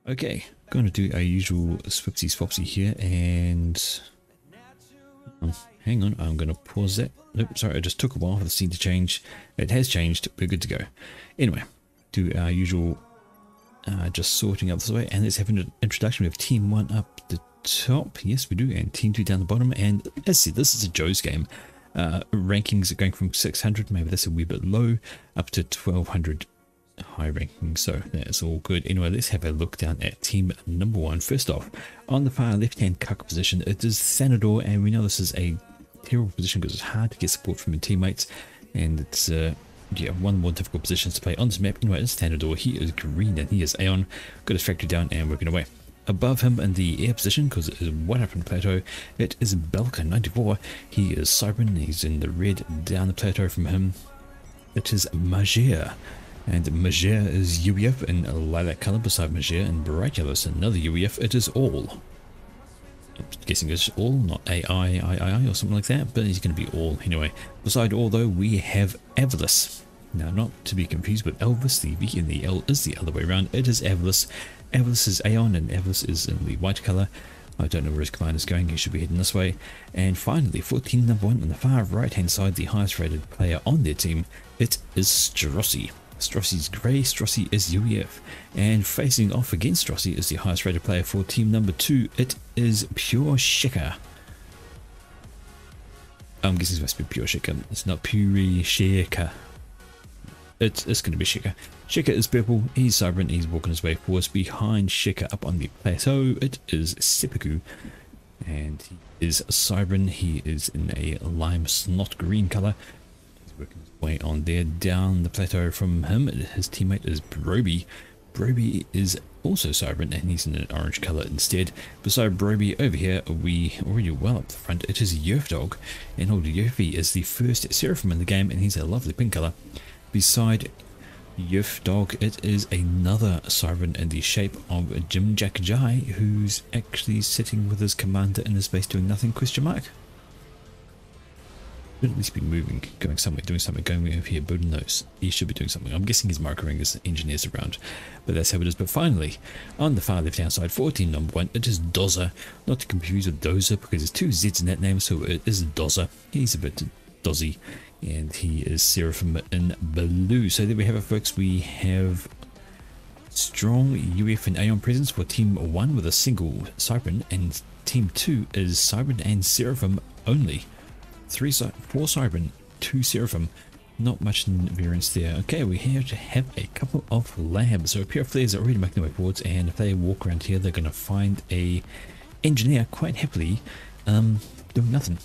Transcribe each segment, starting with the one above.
Okay, going to do our usual swipsy swapsy here, and hang on, I'm going to pause that. Nope, sorry, it just took a while for the scene to change. It has changed, we're good to go. Anyway, do our usual, just sorting up this way, and let's have an introduction. We have Team 1 up the top, yes we do, and Team 2 down the bottom, and as I said, this is a Joe's game. Rankings are going from 600, maybe that's a wee bit low, up to 1200 high ranking, so that's all good. Anyway, let's have a look down at team number 1. First off, on the far left hand cuck position, it is Thanador, and we know this is a terrible position because it's hard to get support from your teammates, and it's yeah, one of the more difficult positions to play on this map. Anyway, it's Thanador. He is green and he is Aeon. Got his factory down and working away. Above him in the air position, because it is right up in the plateau, it is Belka 94. He is Cybran. He's in the red down the plateau from him. It is Majir. And Majir is UEF in lilac colour. Beside Majir in bright yellow is another UEF. It is All. I'm guessing it's All, not AI or something like that, but he's going to be All anyway. Beside All though, we have Avalis. Now, not to be confused with Elvis, the V and the L is the other way around. It is Avalis. Avalis is Aeon and Avalis is in the white colour. I don't know where his command is going, he should be heading this way. And finally, for team number 1 on the far right hand side, the highest rated player on their team, it is Strossi. Strossi's grey, Strossi is UEF, and facing off against Strossi is the highest rated player for team number 2, it is Pure Shika. I'm guessing it must be Pure Shika, it's not Pure Shika. It's going to be Shika. Shika is purple, he's Cybran, he's walking his way forwards. Behind Shika up on the plateau, it is Seppuku, and he is Cybran, he is in a lime snot green colour. Working his way on there. Down the plateau from him, his teammate is Robbie. Robbie is also Cybran and he's in an orange colour instead. Beside Robbie over here, we already well up the front, it is Yerfdog, and old Yerfie is the first Seraphim in the game and he's a lovely pink colour. Beside Yerfdog, it is another Cybran in the shape of Jim Jack Jai, who's actually sitting with his commander in his base doing nothing, question mark. Should at least be moving, going somewhere, doing something, going over here, building those. He should be doing something. I'm guessing he's microing his engineers around, but that's how it is. But finally, on the far left hand side, for team number 1, it is Dozer. Not to confuse with Dozer, because there's 2 Z's in that name, so it is Dozer. He's a bit dozzy, and he is Seraphim in blue. So there we have it, folks. We have strong UF and Aeon presence for team 1 with a single Cybran, and team 2 is Cybran and Seraphim only. 4 Cybran, 2 Seraphim, not much variance there. Okay, we have to have a couple of labs. So a pair of flares are already making their way forwards, and if they walk around here, they're going to find a engineer quite happily doing nothing.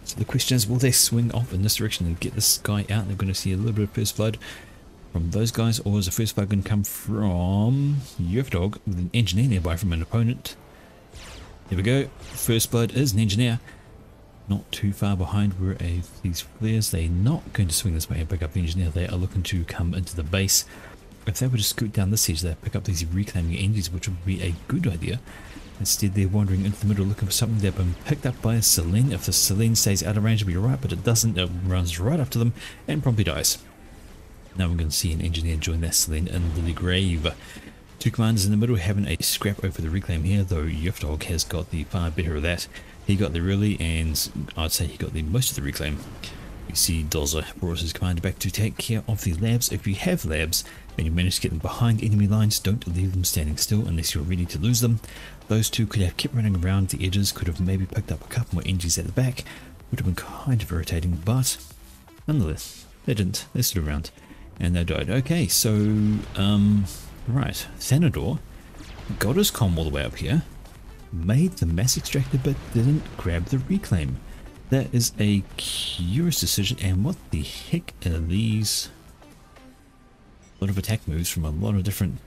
So the question is, will they swing off in this direction and get this guy out? They're going to see a little bit of first blood from those guys, or is the first blood going to come from Yerfdog with an engineer nearby from an opponent? There we go. First blood is an engineer. Not too far behind were these flares. They're not going to swing this way and pick up the engineer. They are looking to come into the base. If they were to scoot down this edge, they'd pick up these reclaiming engines, which would be a good idea. Instead, they're wandering into the middle looking for something. They've been picked up by a Selene. If the Selene stays out of range, it'll be alright, but it doesn't. It runs right up to them and promptly dies. Now we're going to see an engineer join that Selene in the grave. 2 commanders in the middle having a scrap over the reclaim here, though Yerfdog has got the far better of that. He got there early, and I'd say he got the most of the reclaim. You see Dozer brought his commander back to take care of the labs. If you have labs and you manage to get them behind enemy lines, don't leave them standing still unless you're ready to lose them. Those 2 could have kept running around the edges, could have maybe picked up a couple more engines at the back, would have been kind of irritating, but nonetheless, they didn't. They stood around and they died. Okay, so right, Thanador got his comm all the way up here, made the mass extractor but didn't grab the reclaim. That is a curious decision, and what the heck are these? A lot of attack moves from a lot of different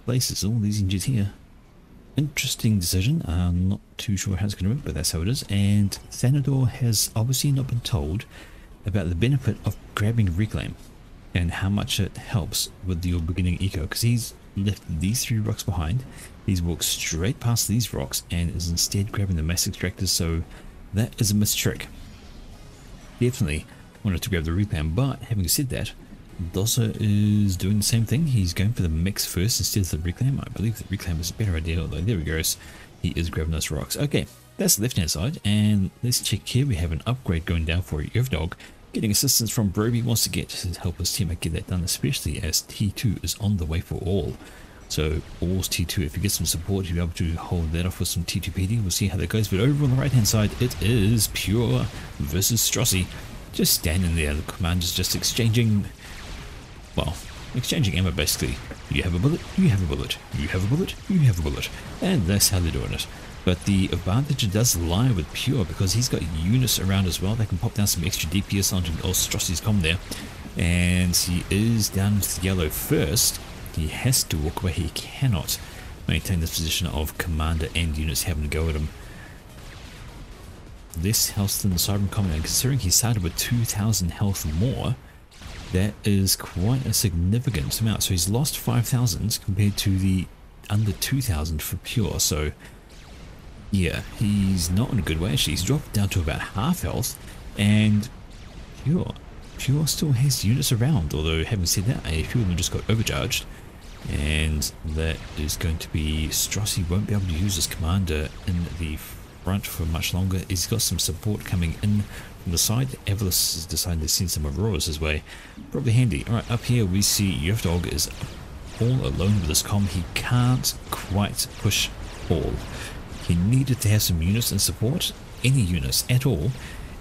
places, all these engines here. Interesting decision. I'm not too sure how it's going to work, but that's how it is. And Thanador has obviously not been told about the benefit of grabbing reclaim and how much it helps with your beginning eco, because he's left these 3 rocks behind. He's walked straight past these rocks and is instead grabbing the mass extractors, so that is a mistrick. Definitely wanted to grab the reclaim, but having said that, Dossa is doing the same thing. He's going for the mix first instead of the reclaim. I believe the reclaim is a better idea, although there he goes. He is grabbing those rocks. Okay, that's the left hand side, and let's check here. We have an upgrade going down for Yovdog. Getting assistance from Robbie wants to get to help his teammate get that done, especially as T2 is on the way for all. So all's T2. If you get some support, you'll be able to hold that off with some T2 PD. We'll see how that goes. But over on the right hand side, it is Pure versus Strossi. Just standing there. The commanders just exchanging, well, exchanging ammo basically. You have a bullet, you have a bullet, you have a bullet, you have a bullet. And that's how they're doing it. But the advantage does lie with Pure because he's got units around as well. They can pop down some extra DPS onto Strossi's comm there. And he is down to the yellow first. He has to walk away. He cannot maintain this position of commander and units having to go at him. Less health than the Siren Commander. Considering he started with 2,000 health more, that is quite a significant amount. So he's lost 5,000 compared to the under 2,000 for Pure. So yeah, he's not in a good way actually. He's dropped down to about half health, and Pure still has units around, although having said that, a few of them just got overcharged, and that is going to be Strossi won't be able to use his commander in the front for much longer. He's got some support coming in from the side. Evelys has decided to send some Auroras his way. Probably handy. Alright, up here we see Yovdog is all alone with his comm. He can't quite push all. He needed to have some units in support, any units at all,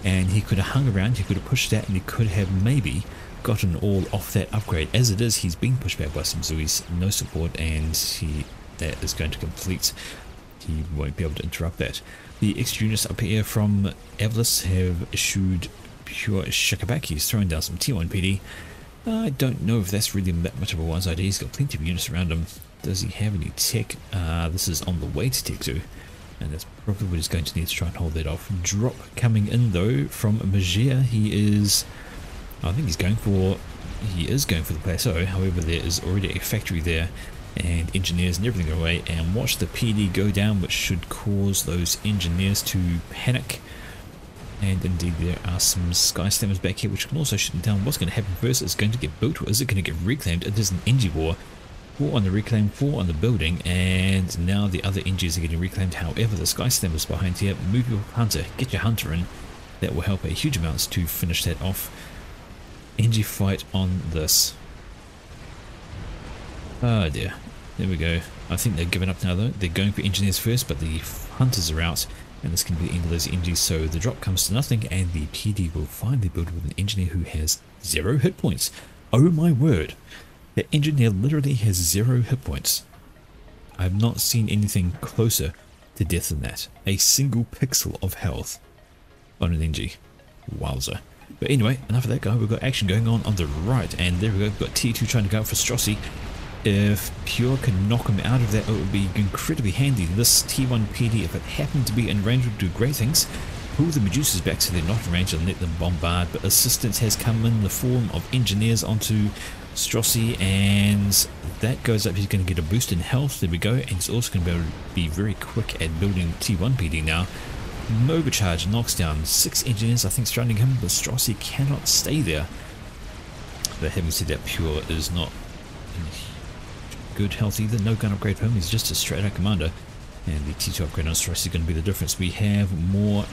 and he could have hung around, he could have pushed that, and he could have maybe gotten all off that upgrade. As it is, he's being pushed back by some Zuis, no support, and that is going to complete. He won't be able to interrupt that. The extra units up here from Evelys have issued Pure Shikaback. He's throwing down some T1 PD. I don't know if that's really that much of a wise idea. He's got plenty of units around him. Does he have any tech? This is on the way to tech too. And that's probably what he's going to need to try and hold that off. Drop coming in though from Majir. He is going for the plateau. However, there is already a factory there and engineers and everything away. And watch the PD go down, which should cause those engineers to panic. And indeed, there are some Sky Slammers back here, which can also shoot them down. What's going to happen first? Is it going to get built, or is it going to get reclaimed? It is an Engie war. 4 on the reclaim, 4 on the building, and now the other Engies are getting reclaimed. However, the Sky Slammers behind here. Move your hunter, get your hunter in. That will help a huge amount to finish that off. Engie fight on this. Oh dear. There we go. I think they're giving up now though. They're going for engineers first, but the hunters are out, and this can be the end of those Engies. So the drop comes to nothing, and the PD will finally build with an engineer who has 0 hit points. Oh my word. The engineer literally has 0 hit points. I have not seen anything closer to death than that. A single pixel of health on an Engie. Wowzer. But anyway, enough of that guy. We've got action going on the right, and there we go. We've got T2 trying to go out for Strossi. If Pure can knock him out of that, it would be incredibly handy. This T1 PD, if it happened to be in range, would do great things. Pull the Medusas back so they're not in range and let them bombard. But assistance has come in the form of engineers onto Strossi, and that goes up. He's going to get a boost in health. There we go. And he's also going to be able to be very quick at building T1 PD now. Overcharge knocks down 6 engineers, I think, surrounding him, but Strossi cannot stay there. But having said that, Pure is not in good health either. No gun upgrade for him. He's just a straight out commander. And the T2 upgrade on Strossi is going to be the difference. We have more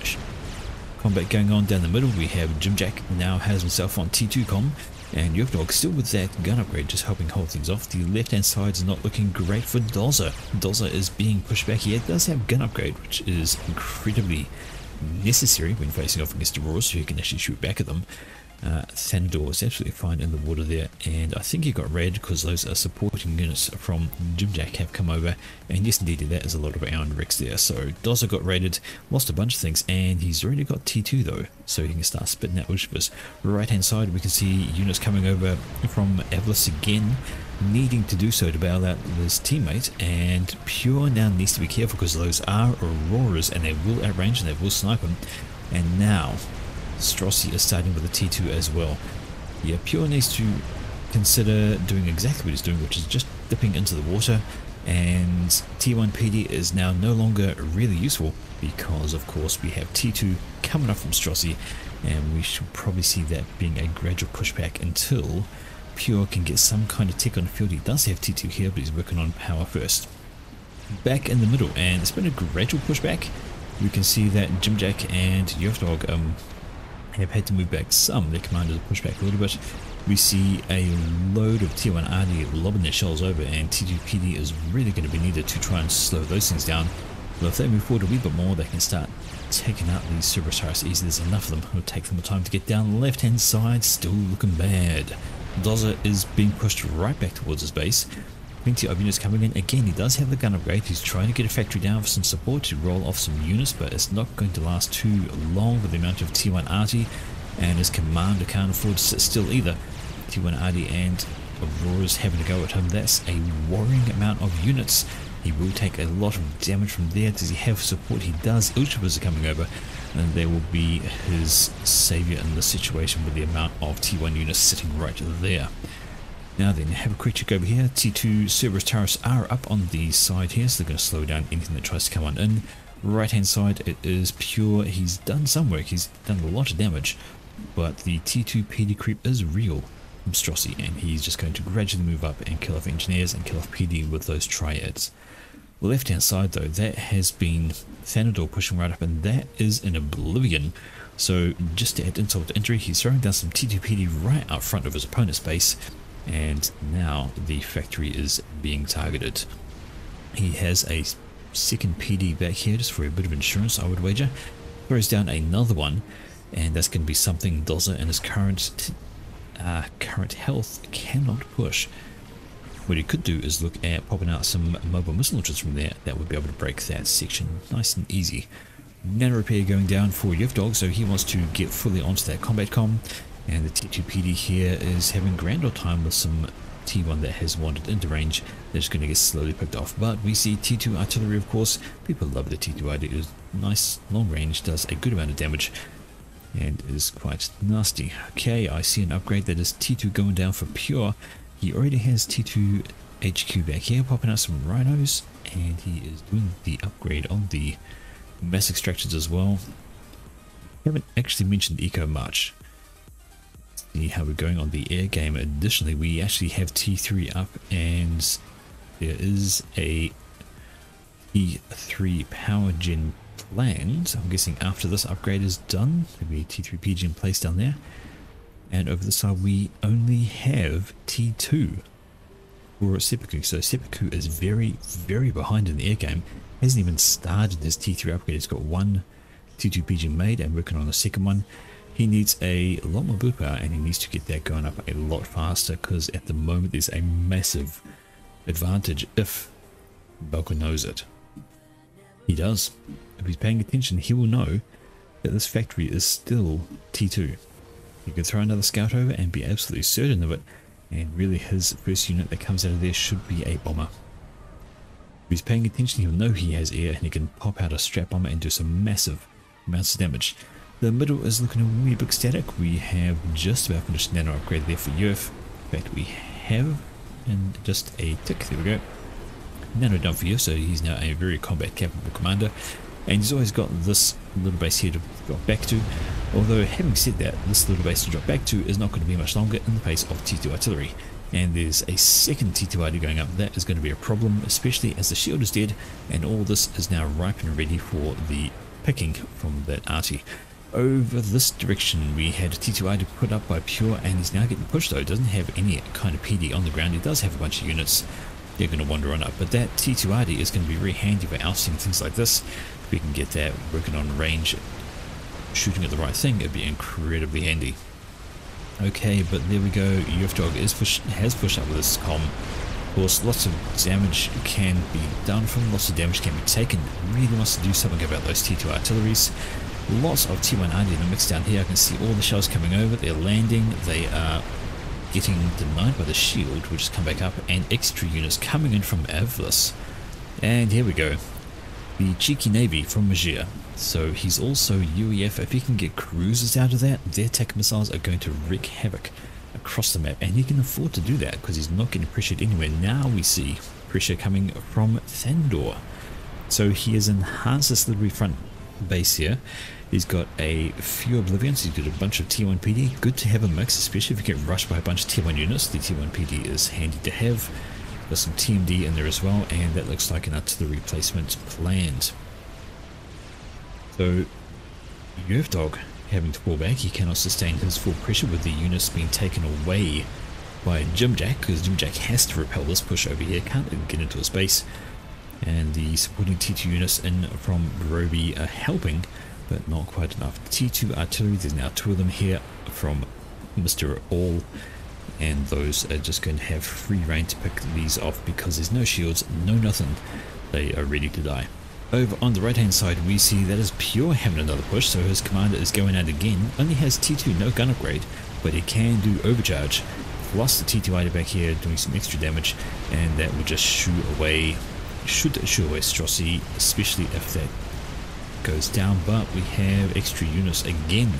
combat going on down the middle. We have Jimjack now has himself on T2 com. And Yovdog still with that gun upgrade, just helping hold things off. The left hand side is not looking great for Doza. Doza is being pushed back here. It does have gun upgrade, which is incredibly necessary when facing off against Auroras, so you can actually shoot back at them. Thandor is absolutely fine in the water there, and I think he got red because those are supporting units from Jimjack have come over, and yes indeed that is a lot of Iron Rex there. So Doza got raided, lost a bunch of things, and he's already got T2 though, so he can start spitting out Ushbus. Right hand side we can see units coming over from Evelys again, needing to do so to bail out his teammate, and Pure now needs to be careful because those are Auroras and they will outrange and they will snipe him. And now Strossi is starting with a T2 as well. Yeah, Pure needs to consider doing exactly what he's doing, which is just dipping into the water, and T1 PD is now no longer really useful because of course we have T2 coming up from Strossi, and we should probably see that being a gradual pushback until Pure can get some kind of tech on the field. He does have T2 here, but he's working on power first. Back in the middle, and it's been a gradual pushback. We can see that Jimjack and Yofdog have had to move back some. Their commanders have pushed back a little bit. We see a load of T1 RD lobbing their shells over, and T2 PD is really going to be needed to try and slow those things down. Well, if they move forward a wee bit more, they can start taking out these Cerberus Tyrus easy. There's enough of them. It'll take them time to get down the left hand side. Still looking bad. Dozer is being pushed right back towards his base. Plenty of units coming in. Again, he does have the gun upgrade. He's trying to get a factory down for some support to roll off some units, but it's not going to last too long with the amount of T1 RT, and his commander can't afford to sit still either. T1 RT and Aurora's having to go at him. That's a worrying amount of units. He will take a lot of damage from there. Does he have support? He does. Ultravas are coming over, and they will be his saviour in this situation with the amount of T1 units sitting right there. Now then, have a quick check over here. T2 Cerberus Tyrus are up on the side here, so they're going to slow down anything that tries to come on in. Right hand side, it is Pure. He's done some work. He's done a lot of damage, but the T2 PD creep is real from Strossi, and he's just going to gradually move up and kill off engineers and kill off PD with those triads. The left hand side though, that has been Thanador pushing right up, and that is in Oblivion. So just to add insult to injury, he's throwing down some T2 PD right up front of his opponent's base, and now the factory is being targeted. He has a second PD back here just for a bit of insurance, I would wager. Throws down another one, and that's going to be something Dozer and his current health cannot push. What he could do is look at popping out some mobile missile launchers from there. That would be able to break that section nice and easy. Nano repair going down for Yevdog, so he wants to get fully onto that combat com. And the T2 PD here is having grand old time with some T1 that has wandered into range. They're just going to get slowly picked off. But we see T2 artillery, of course. People love the T2 ID. It is nice, long range, does a good amount of damage, and is quite nasty. Okay, I see an upgrade. That is T2 going down for Pure. He already has T2 HQ back here, popping out some rhinos, and he is doing the upgrade on the mass extractors as well. Haven't actually mentioned Eco March. Let's see how we're going on the air game. Additionally, we actually have T3 up, and there is a T3 power gen planned. I'm guessing after this upgrade is done, there'll be a T3 PG in place down there. And over the side we only have T2 for Seppuku. So Seppuku is very, very behind in the air game. Hasn't even started his T3 upgrade. He's got one T2 PG made and working on the second one. He needs a lot more build power, and he needs to get that going up a lot faster, because at the moment there's a massive advantage if Belka knows it. He does. If he's paying attention, he will know that this factory is still T2. He could throw another scout over and be absolutely certain of it, and really his first unit that comes out of there should be a bomber. If he's paying attention, he'll know he has air, and he can pop out a strap bomber and do some massive amounts of damage. The middle is looking a wee bit static. We have just about finished nano upgrade there for Yerf. In fact, we have in just a tick. There we go. Nano done for Yerf, so he's now a very combat capable commander. And he's always got this little base here to drop back to. Although, having said that, this little base to drop back to is not going to be much longer in the pace of T2 artillery. And there's a second T2 ID going up. That is going to be a problem, especially as the shield is dead, and all this is now ripe and ready for the picking from that arty. Over this direction, we had a T2 ID put up by Pure, and he's now getting pushed though. Doesn't have any kind of PD on the ground. He does have a bunch of units. They're going to wander on up, but that T2 ID is going to be very handy for ousting things like this. If we can get that working on range, shooting at the right thing, it'd be incredibly handy. Okay, but there we go. Yofdog has pushed up with this comm. Of course, lots of damage can be done from, lots of damage can be taken. Really wants to do something about those T2 artilleries. Lots of T1 RD in the mix down here. I can see all the shells coming over. They're landing. They are getting denied by the shield, which has come back up, and extra units coming in from Avlis. And here we go. The cheeky navy from Majir. So he's also UEF. If he can get cruisers out of that, their attack missiles are going to wreak havoc across the map, and he can afford to do that because he's not getting pressured anywhere. Now we see pressure coming from Thandor. So he has enhanced this little front base here, He's got a few Oblivions, he's got a bunch of T1 PD. Good to have a mix, especially if you get rushed by a bunch of T1 units. The T1 PD is handy to have. There's some TMD in there as well, and that looks like an artillery replacement planned. So, Dog having to pull back, he cannot sustain his full pressure with the units being taken away by Jimjack, because Jimjack has to repel this push over here, can't get into his base. And the supporting T2 units in from Robbie are helping, but not quite enough. T2 artillery, there's now 2 of them here from Mr. All, and those are just going to have free reign to pick these off because there's no shields, no nothing. They are ready to die. Over on the right hand side we see that is Pure having another push, so his commander is going out again. Only has T2, no gun upgrade, but he can do overcharge. Plus the T2 ID back here doing some extra damage, and that will just shoot away Strossi, especially if that goes down. But we have extra units again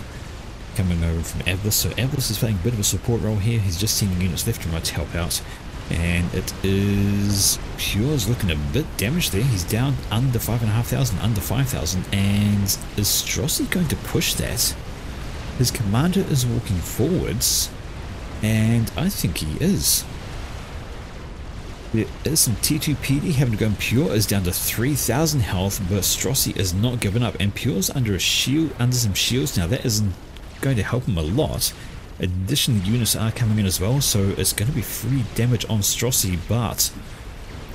coming over from Avlis, so Avlis is playing a bit of a support role here. He's just sending units left and right to help out, and it is Pure's looking a bit damaged there. He's down under 5,500, under 5,000, and is Strossi going to push that? His commander is walking forwards, and I think he is. There is some T2 PD having to go, and Pure is down to 3,000 health, but Strossi is not giving up, and Pure's under a shield, under some shields now. That isn't going to help him a lot. Additionally, units are coming in as well, so it's going to be free damage on Strossi, but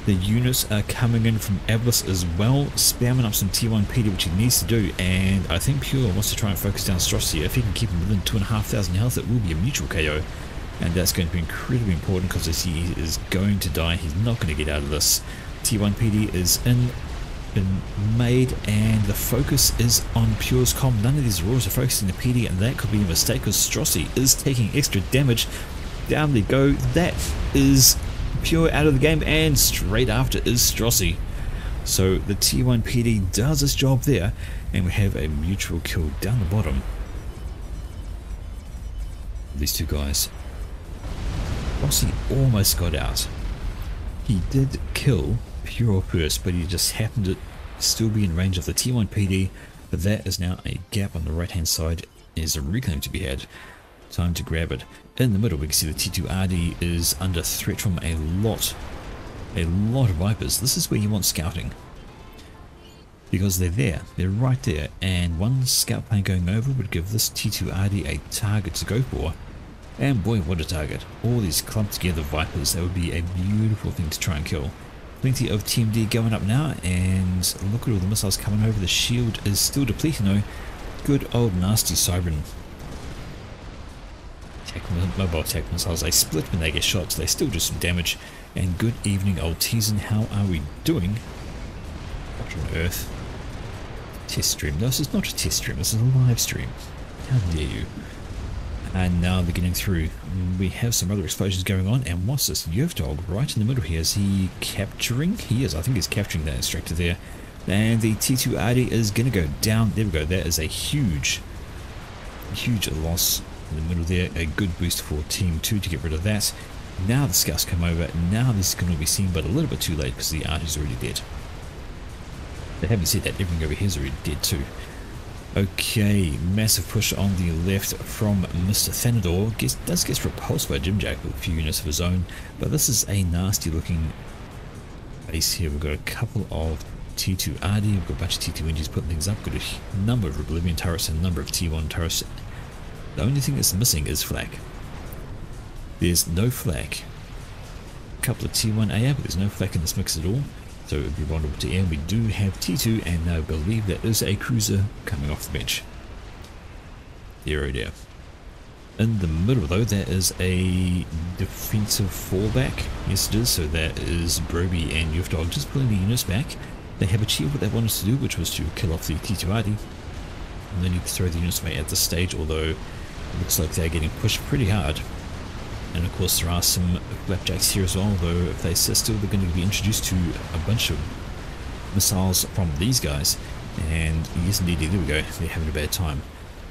the units are coming in from Avlis as well, spamming up some T1 PD, which he needs to do, and I think Pure wants to try and focus down Strossi. If he can keep him within 2,500 health, it will be a mutual KO, and that's going to be incredibly important because as he is going to die, he's not going to get out of this. T1 PD is in, been made, and the focus is on Pure's comm. None of these roars are focusing the PD, and that could be a mistake because Strossi is taking extra damage. Down they go. That is Pure out of the game, and straight after is Strossi. So the T1 PD does its job there, and we have a mutual kill down the bottom. These two guys. Strossi almost got out. He did kill Pure first, but he just happened to still be in range of the T1 PD, but that is now a gap on the right hand side. Is a reclaim to be had. Time to grab it. In the middle we can see the T2 RD is under threat from a lot of Vipers. This is where you want scouting, because they're right there, and one scout plane going over would give this T2 RD a target to go for. And boy, what a target. All these clumped together Vipers, that would be a beautiful thing to try and kill. Plenty of TMD going up now, and look at all the missiles coming over. The shield is still depleting though. Good old nasty Cybran. Mobile attack missiles, they split when they get shot, so they still do some damage. And good evening old Teason, how are we doing? What on earth? Test stream. No, this is not a test stream, this is a live stream. How dare you? And now they're getting through. We have some other explosions going on, and what's this? Dog right in the middle here. Is he capturing? He is. I think he's capturing that extractor there. And the T2 RD is going to go down. There we go. That is a huge loss in the middle there. A good boost for Team 2 to get rid of that. Now the scouts come over. Now this is going to be seen, but a little bit too late because the RD is already dead. They haven't said that. Everything over here is already dead too. Okay, massive push on the left from Mr. Thanador. Gets repulsed by Jimjack with a few units of his own, but this is a nasty looking base here. We've got a couple of T2 RD, we've got a bunch of T2 engines putting things up, got a number of Oblivion turrets and a number of T1 turrets. The only thing that's missing is flak. There's no flak. A couple of T1 AR, but there's no flak in this mix at all. So it would be vulnerable to air. We do have T2, and I believe that is a cruiser coming off the bench. There, oh dear. In the middle though, there is a defensive fallback. Yes it is, so that is Broby and Dog just pulling the units back. They have achieved what they wanted to do, which was to kill off the T2 RD. And they need to throw the units away at this stage, although it looks like they're getting pushed pretty hard. And of course there are some flapjacks here as well, though if they sit still they're going to be introduced to a bunch of missiles from these guys. And yes indeed, there we go, they're having a bad time.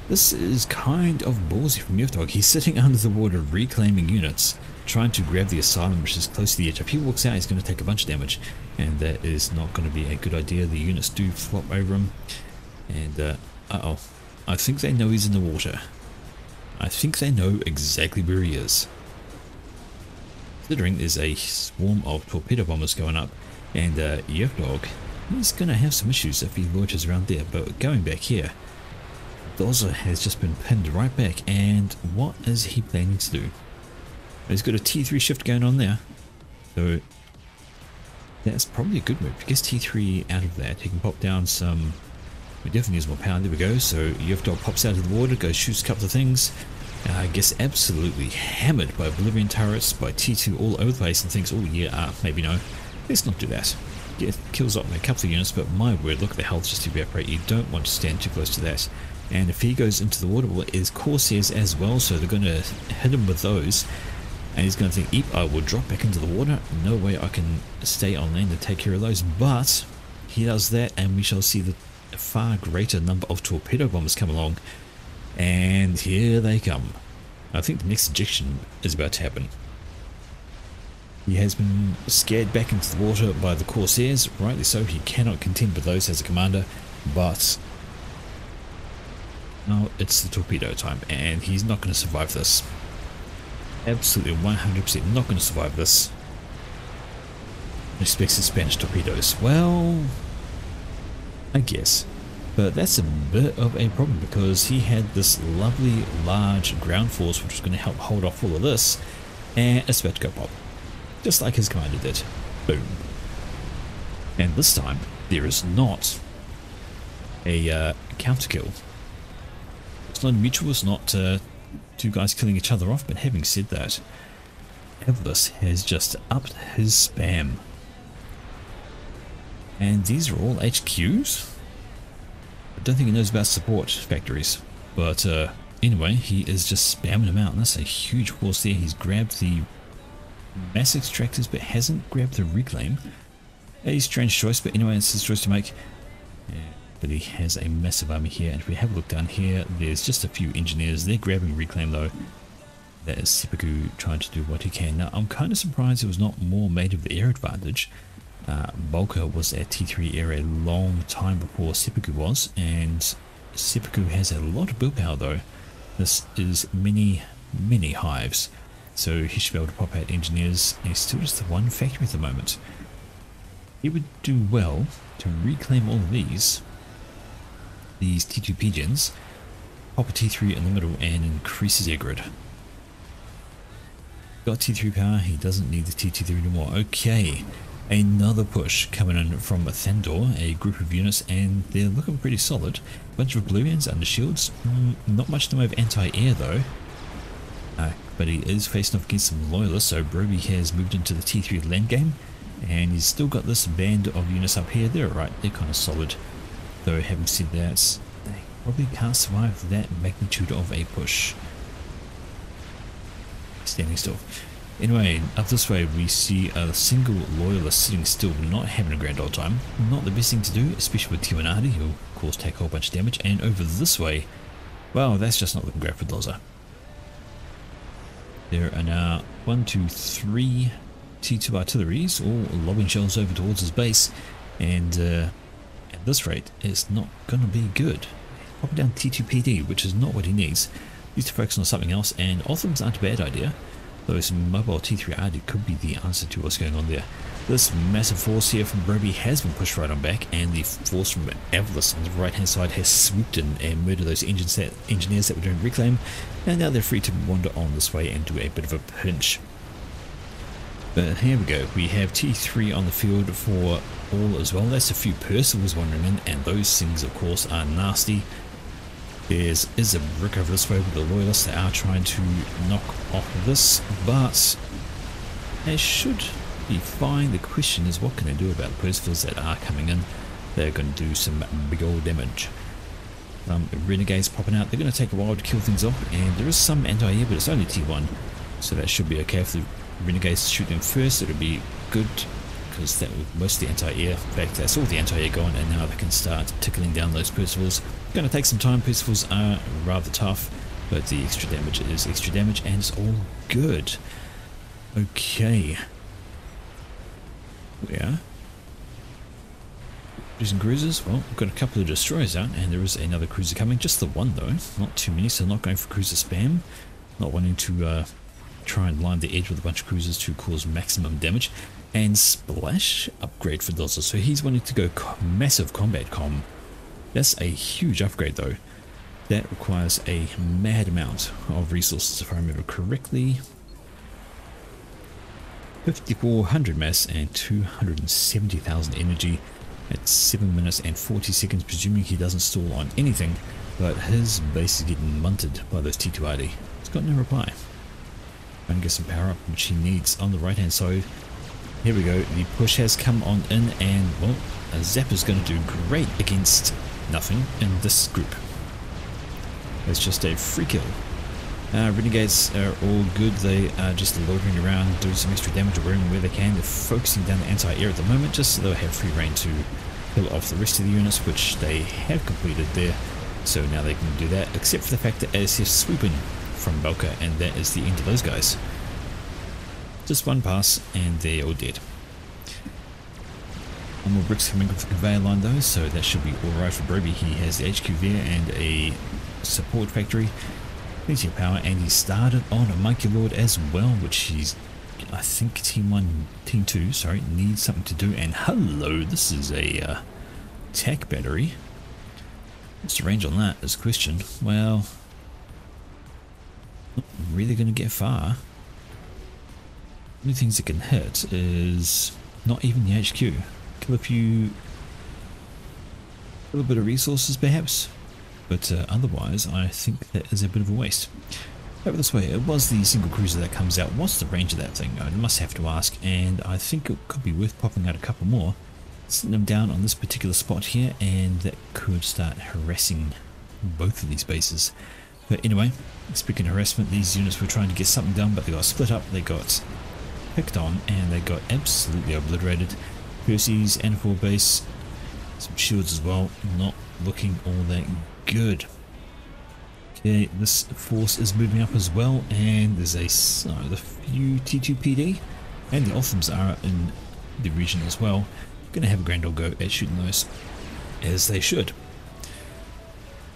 This is kind of ballsy from Dog. He's sitting under the water reclaiming units, trying to grab the asylum which is close to the edge. If he walks out he's going to take a bunch of damage, and that is not going to be a good idea. The units do flop over him, and uh-oh, I think they know he's in the water. I think they know exactly where he is. Considering there's a swarm of torpedo bombers going up, and Yevdog, he's going to have some issues if he loiters around there. But going back here, Dozer has just been pinned right back, and what is he planning to do? He's got a T3 shift going on there, so that's probably a good move. If he gets T3 out of that, he can pop down some. We definitely use more power. There we go. So Yevdog pops out of the water, goes shoots a couple of things. Gets absolutely hammered by Bolivian turrets, by T2 all over the place, and thinks, oh yeah, maybe no. Let's not do that. Kills up a couple of units, but my word, look at the health just evaporate. You don't want to stand too close to that. And if he goes into the water, well, is Corsairs as well, so they're going to hit him with those. And he's going to think, eep, I will drop back into the water. No way I can stay on land and take care of those. But he does that, and we shall see the far greater number of torpedo bombers come along. And here they come. I think the next ejection is about to happen. He has been scared back into the water by the Corsairs. Rightly so, he cannot contend with those as a commander. But now it's the torpedo time, and he's not going to survive this. Absolutely 100% not going to survive this. Respects his Spanish torpedoes. Well, I guess. But that's a bit of a problem, because he had this lovely large ground force which was going to help hold off all of this, and it's about to go pop. Just like his commander did. Boom. And this time, there is not a counter kill. It's not mutual, it's not two guys killing each other off, but having said that, Evlis has just upped his spam. And these are all HQs? I don't think he knows about support factories, but anyway, he is just spamming them out, and that's a huge force there. He's grabbed the mass extractors, but hasn't grabbed the reclaim. A strange choice, but anyway, it's his choice to make. Yeah, but he has a massive army here, and if we have a look down here, there's just a few engineers. They're grabbing reclaim though. That is Seppuku trying to do what he can. Now, I'm kind of surprised it was not more made of the air advantage. Volker was at T3 air a long time before Seppuku was, and Seppuku has a lot of build power though. This is many hives, so he should be able to pop out engineers, and he's still just the one factory at the moment. He would do well to reclaim all of these T2 pigeons, pop a T3 in the middle, and increase his air grid. Got T3 power, he doesn't need the T3 anymore. Okay. Another push coming in from Thandor, a group of units, and they're looking pretty solid. Bunch of Bolivians under shields. Not much to move anti-air though. But he is facing off against some loyalists, so Robbie has moved into the T3 land game, and he's still got this band of units up here. They're alright, they're kind of solid. Though having said that, they probably can't survive that magnitude of a push. Standing still. Anyway, up this way we see a single loyalist sitting still, not having a grand old time. Not the best thing to do, especially with Tiwanadi, who of course take a whole bunch of damage. And over this way, well, that's just not looking great for Dozer. There are now 1, 2, 3 T2 artilleries, all lobbing shells over towards his base, and at this rate, it's not going to be good. Pop down T2 PD, which is not what he needs. He needs to focus on something else, and Othams aren't a bad idea. Though some mobile T3 RD could be the answer to what's going on there. This massive force here from Robbie has been pushed right on back, and the force from Avalis on the right hand side has swooped in and murdered those engineers that were doing reclaim, and now they're free to wander on this way and do a bit of a pinch. But here we go, we have T3 on the field for all as well. That's a few Percivals wandering in, and those things of course are nasty. There's a brick over this way with the loyalists that are trying to knock off this, but they should be fine. The question is, what can they do about the Percivals that are coming in? They're going to do some big old damage. Renegades popping out, they're going to take a while to kill things off, and there is some anti-air, but it's only T1, so that should be okay. If the Renegades shoot them first, it'll be good, because that was most of the anti-air. In fact, that's all the anti-air gone, and now they can start tickling down those Percivals. Going to take some time. Percivals are rather tough, but the extra damage is extra damage, and it's all good. Okay. Yeah. Using cruisers, well, we've got a couple of destroyers out, and there is another cruiser coming. Just the one though, not too many, so not going for cruiser spam. Not wanting to try and line the edge with a bunch of cruisers to cause maximum damage. And splash upgrade for Dozza, so he's wanting to go massive combat comm. That's a huge upgrade though. That requires a mad amount of resources if I remember correctly. 5400 mass and 270,000 energy at 7 minutes and 40 seconds, presuming he doesn't stall on anything, but his base is getting munted by those T2RD. It's got no reply. Trying to get some power up, which he needs on the right hand side. Here we go, the push has come on in, and well, a Zapper's going to do great against nothing in this group. It's just a free kill. Renegades are all good. They are just loitering around, doing some extra damage where they can. They're focusing down the anti-air at the moment, just so they'll have free reign to kill off the rest of the units, which they have completed there. So now they can do that, except for the fact that ASF's swooping from Belka, and that is the end of those guys. Just one pass, and they're all dead. One more bricks coming off the conveyor line though, so that should be alright for Broby. He has the HQ there and a support factory. Plenty of power, and he started on a Monkey Lord as well, which he's, I think Team 2, sorry, needs something to do. And hello, this is a tac battery. What's the range on that is the question. Well, not really going to get far. The only things it can hit is not even the HQ. Kill a little bit of resources perhaps. But otherwise, I think that is a bit of a waste. Over this way, it was the single cruiser that comes out. What's the range of that thing? I must have to ask, and I think it could be worth popping out a couple more, sitting them down on this particular spot here, and that could start harassing both of these bases. But anyway, speaking of harassment, these units were trying to get something done, but they got split up, they got picked on, and they got absolutely obliterated. Percy's and 4 base, some shields as well, not looking all that good. Okay, this force is moving up as well, and there's a few T2PD, and the Othams are in the region as well. Gonna have a grand old go at shooting those, as they should.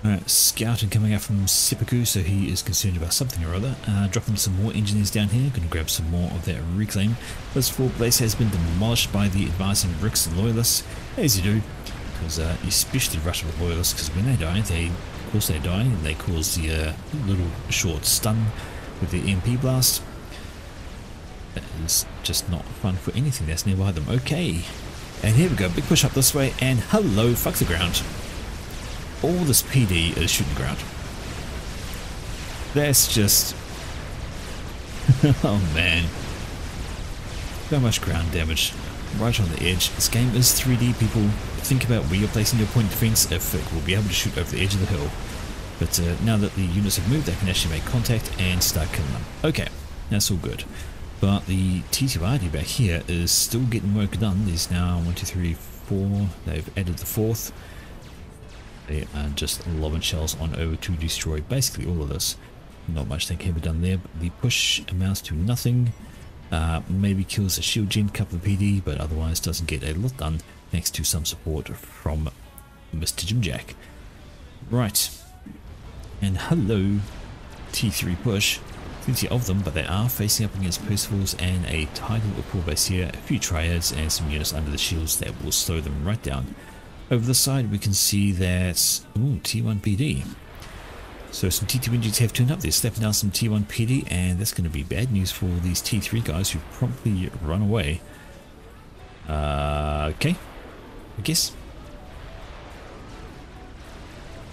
Alright, scouting coming out from Seppuku, so he is concerned about something or other. Dropping some more engineers down here, gonna grab some more of that reclaim. This 4 base has been demolished by the advancing Bricks and Loyalists, as you do. Because especially Russian loyalists, because when they die, of course they die, and they cause the little short stun with the MP blast. That is just not fun for anything that's nearby them. Okay, and here we go, big push up this way, and hello, fuck the ground. All this PD is shooting ground. That's just... oh man. So much ground damage. Right on the edge. This game is 3D, people. Think about where you're placing your point of defense if it will be able to shoot over the edge of the hill. But now that the units have moved, they can actually make contact and start killing them. Okay, that's all good. But the T2RD back here is still getting work done. There's now 1, 2, 3, 4. They've added the 4th. They are just lobbing shells on over to destroy basically all of this. Not much they can be done there, but the push amounts to nothing. Maybe kills a shield gen, couple of PD, but otherwise doesn't get a lot done thanks to some support from Mr. Jim Jack. Right, and hello, T3 push. Plenty of them, but they are facing up against Percivals and a tidal pool base here, a few triads and some units under the shields that will slow them right down. Over the side we can see that, ooh, T1 PD. So some T2 engines have turned up, they're slapping down some T1 PD, and that's going to be bad news for these T3 guys who promptly run away. Okay, I guess.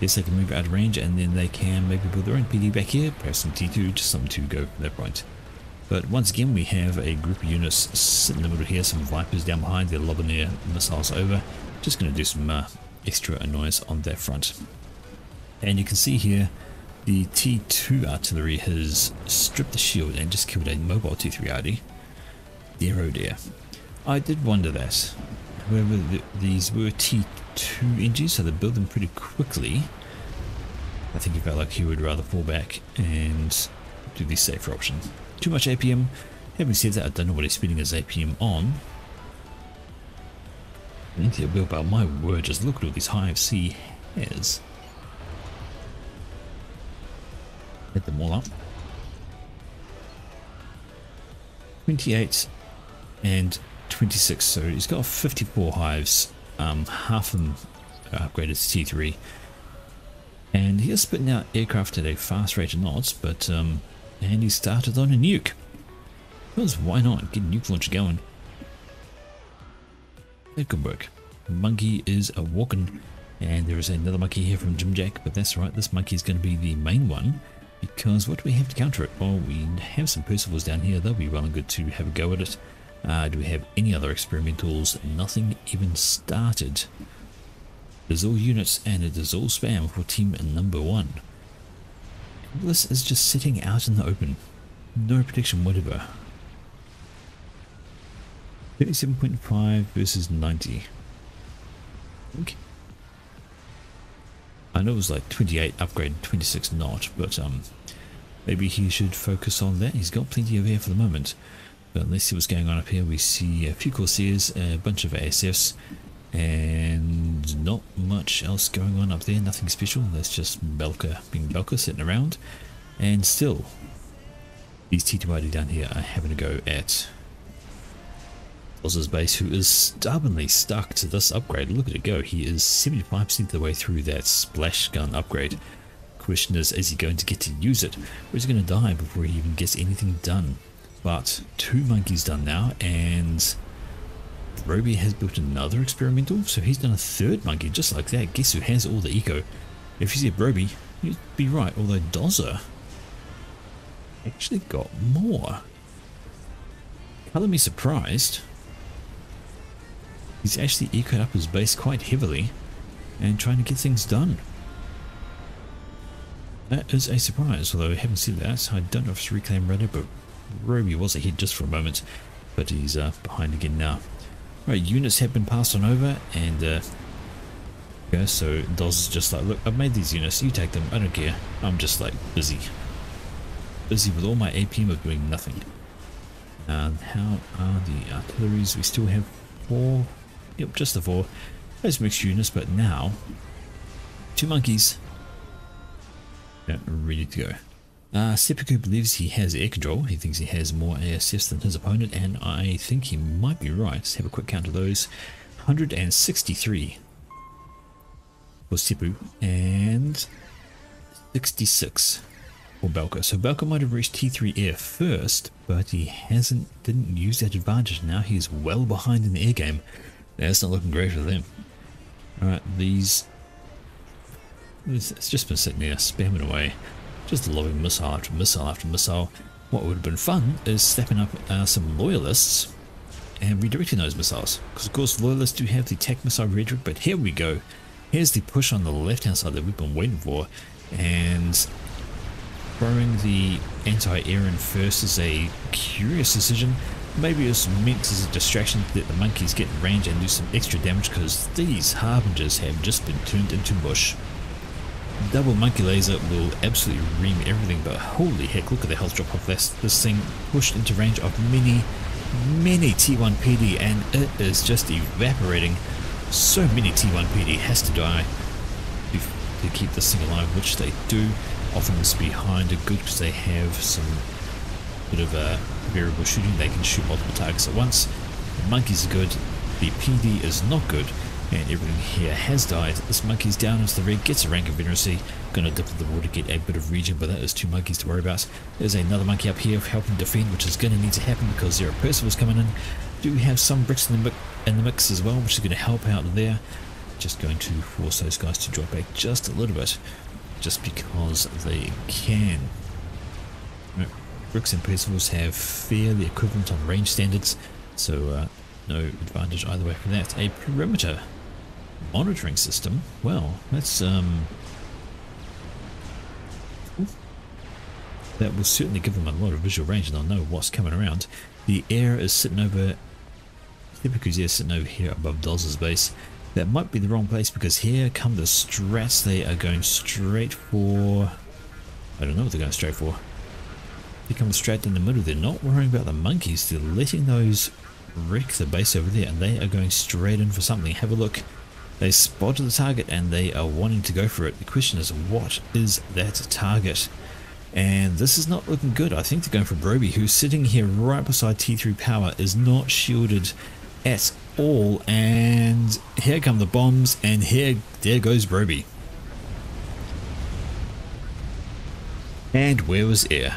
Yes, they can move out of range, and then they can maybe build their own PD back here, perhaps some T2, just something to go from that point. But once again, we have a group of units sitting in the middle here, some Vipers down behind, they're lobbing their missiles over. Just going to do some extra annoyance on that front. And you can see here, the T2 artillery has stripped the shield and just killed a mobile T3RD. Dear oh dear. I did wonder that. However, these were T2 engines, so they build them pretty quickly. I think he felt like he would rather fall back and do the safer option. Too much APM. Having said that, I don't know what he's spending his APM on. Plenty of willpower, my word, just look at all these hives he has. Hit them all up. 28 and 26, so he's got 54 hives, half of them upgraded to T3. And he is spitting out aircraft at a fast rate of knots, but and he started on a nuke. Because why not? Get a nuke launcher going. It could work. Monkey is a walking, and there is another monkey here from Jim Jack, but that's right, this monkey is going to be the main one, because what do we have to counter it? Well, we have some Percivals down here, they'll be well and good to have a go at it. Do we have any other experimentals? Nothing even started. There's all units and it is all spam for team number 1. This is just sitting out in the open. No protection whatever. 37.5 versus 90. Okay. I know it was like 28 upgrade, 26 not, but maybe he should focus on that. He's got plenty of air for the moment. But let's see what's going on up here. We see a few Corsairs, a bunch of ASFs, and not much else going on up there. Nothing special. That's just Belka being Belka sitting around. And still, these TTYD down here are having a go at Oz's base, who is stubbornly stuck to this upgrade. Look at it go. He is 75% of the way through that splash gun upgrade. Question is he going to get to use it, or is he going to die before he even gets anything done? But 2 monkeys done now, and Robbie has built another experimental, so he's done a 3rd monkey just like that. Guess who has all the eco? If you said Robbie, you'd be right, although Dozer actually got more. Color me surprised. He's actually ecoed up his base quite heavily and trying to get things done. That is a surprise, although having said that, I don't know if it's reclaim radar, but Robbie was ahead just for a moment, but he's behind again now. Right, units have been passed on over, and yeah, so Doz is just like, look, I've made these units, you take them, I don't care. I'm just like busy with all my APM of doing nothing. How are the artilleries? We still have 4, yep, just the 4. Those mixed units, but now 2 monkeys, yeah, ready to go. Seppuku believes he has air control. He thinks he has more ASFs than his opponent, and I think he might be right. Let's have a quick count of those. 163 for Seppu, and 66 for Belka. So Belka might have reached T3 air first, but he didn't use that advantage. Now he's well behind in the air game. That's not looking great for them. Alright, it's just been sitting there spamming away. Just lobbing missile after missile after missile. What would have been fun is snapping up some loyalists and redirecting those missiles. Because of course loyalists do have the attack missile redirect, but here we go. Here's the push on the left hand side that we've been waiting for. And throwing the anti-air in first is a curious decision. Maybe it's meant as a distraction to let the monkeys get in range and do some extra damage, because these harbingers have just been turned into mush. Double monkey laser will absolutely ream everything, but holy heck, look at the health drop off this. This thing pushed into range of many T1 PD, and it is just evaporating. So many T1 PD has to die to keep this thing alive, which they do. Often it's behind are good because they have some bit of a variable shooting. They can shoot multiple targets at once. The monkeys are good. The PD is not good. And everything here has died. This monkey's down into the red, gets a rank of veneracy. Gonna dip in the water, get a bit of regen, but that is 2 monkeys to worry about. There's another monkey up here helping defend, which is gonna need to happen because there are Percivals coming in. Do have some bricks in the mix as well, which is gonna help out there. Just going to force those guys to drop back just a little bit, just because they can. Bricks and Percivals have fairly equivalent on range standards, so no advantage either way from that. A perimeter monitoring system, well, that's that will certainly give them a lot of visual range, and they'll know what's coming around. The air is sitting over, Seppuku's air sitting over here above Doz's base. That might be the wrong place, because here come the strats. They are going straight for, I don't know what they're going straight for. They come straight in the middle. They're not worrying about the monkeys. They're letting those wreck the base over there, and they are going straight in for something. Have a look. They spotted the target and they are wanting to go for it. The question is, what is that target? And this is not looking good. I think they're going for Robbie, who's sitting here right beside T3 Power, is not shielded at all. And here come the bombs, and there goes Robbie. And where was Air?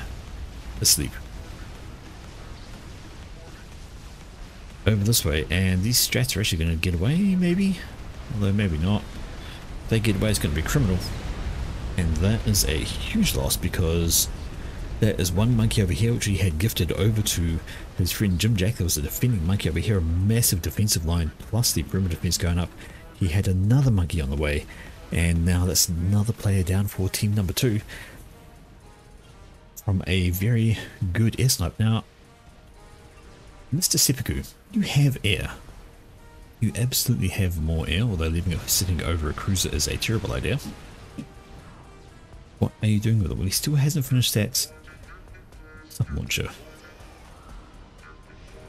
Asleep. Over this way, and these strats are actually going to get away, maybe? Although maybe not. If they get away, it's going to be criminal. And that is a huge loss, because there is one monkey over here which he had gifted over to his friend Jim Jack. There was a defending monkey over here, a massive defensive line, plus the perimeter defense going up. He had another monkey on the way, and now that's another player down for team number 2 from a very good air snipe. Now, Mr. Seppuku, you have air. You absolutely have more air, although leaving it sitting over a cruiser is a terrible idea. What are you doing with it? Well, he still hasn't finished that sub-launcher.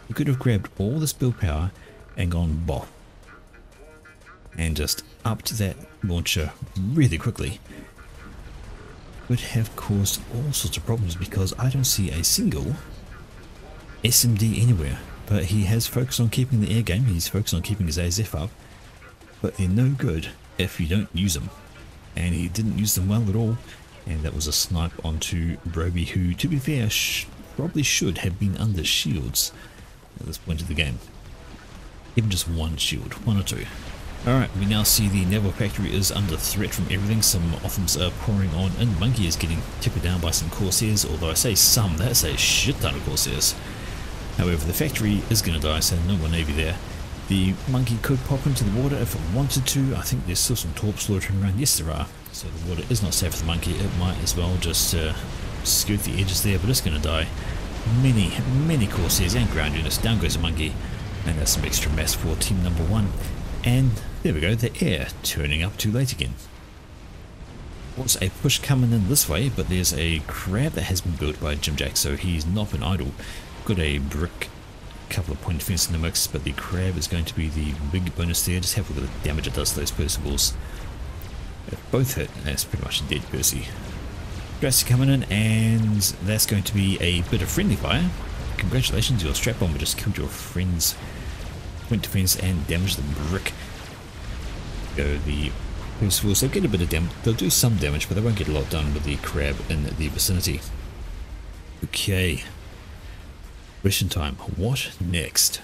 You could have grabbed all this build power and gone bop. And just upped that launcher really quickly. Would have caused all sorts of problems, because I don't see a single SMD anywhere. But he has focused on keeping the air game, he's focused on keeping his ASF up, but they're no good if you don't use them. And he didn't use them well at all, and that was a snipe onto Robbie, who, to be fair, probably should have been under shields at this point of the game. Even just one shield, 1 or 2. Alright, we now see the naval factory is under threat from everything. Some offense are pouring on, and Monkey is getting tippered down by some Corsairs, although I say some, that's a shit ton of Corsairs. However, the factory is going to die, so no more navy there. The monkey could pop into the water if it wanted to. I think there's still some torps floating around. Yes, there are. So the water is not safe for the monkey. It might as well just skirt the edges there, but it's going to die. Many Corsairs and ground units. Down goes the monkey. And that's some extra mass for team number 1. And there we go, the air turning up too late again. There's a push coming in this way, but there's a crab that has been built by Jim Jack, so he's not been idle. Got a brick, couple of point defense in the mix, but the crab is going to be the big bonus there. Just have a look at the damage it does to those Percivals. If both hit, that's pretty much a dead Percy. Drastic coming in, and that's going to be a bit of friendly fire. Congratulations, your strap bomber just killed your friend's point defense and damaged the brick. Go the Percivals, they'll get a bit of damage, they'll do some damage, but they won't get a lot done with the crab in the vicinity. Okay. Question time. What next?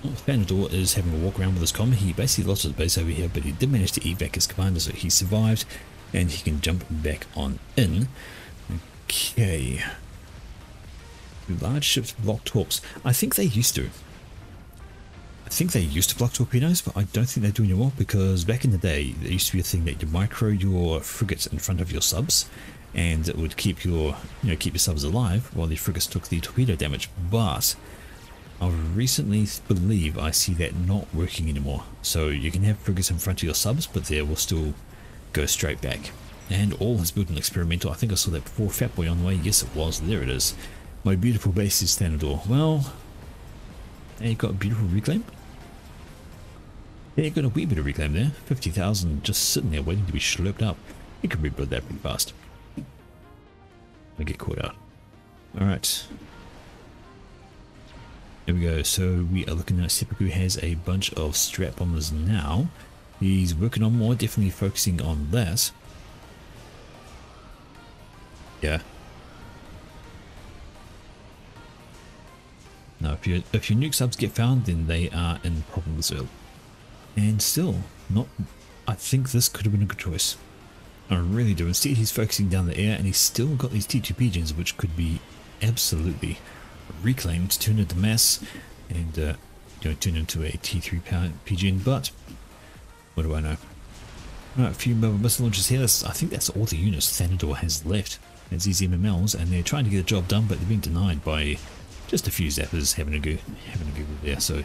Well, Thanador is having a walk around with his comm. He basically lost his base over here, but he did manage to evac his commander, so he survived, and he can jump back on in. Okay. Do large ships block torps? I think they used to. I think they used to block torpedoes, but I don't think they do anymore, because back in the day, there used to be a thing that you micro your frigates in front of your subs, and it would keep your, keep your subs alive while the frigates took the torpedo damage. But I recently believe I see that not working anymore. So you can have frigates in front of your subs, but they will still go straight back. And all has built an experimental. I think I saw that before. Fatboy on the way. Yes, it was. There it is. My beautiful base is Thanador. Well, you got a beautiful reclaim. Yeah, you got a wee bit of reclaim there. 50,000 just sitting there waiting to be slurped up. You can rebuild that pretty fast. I get caught out. Alright. There we go. So we are looking at Seppuku has a bunch of strat bombers now. He's working on more, definitely focusing on that. Yeah. Now, if your nuke subs get found, then they are in problems early. And still, not. I think this could have been a good choice. I really do. Instead, he's focusing down the air, and he's still got these T2 pigeons, which could be absolutely reclaimed, turned into mass, and turned into a T3 pigeon. But what do I know? Alright, a few mobile missile launchers here. I think that's all the units Thanador has left. It's these MMLs, and they're trying to get the job done, but they're being denied by just a few zappers having a go there. So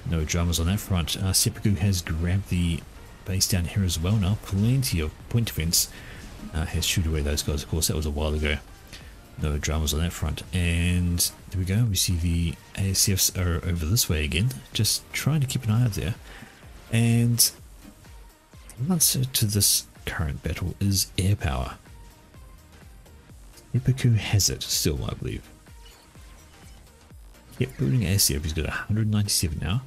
no dramas on that front. Seppuku has grabbed the base down here as well now. Plenty of point defense. Has shoot away those guys, of course. That was a while ago. No dramas on that front. And there we go. We see the ASFs are over this way again. Just trying to keep an eye out there. And the answer to this current battle is air power. Seppuku has it still, I believe. Yep, building ASF, he's got 197 now.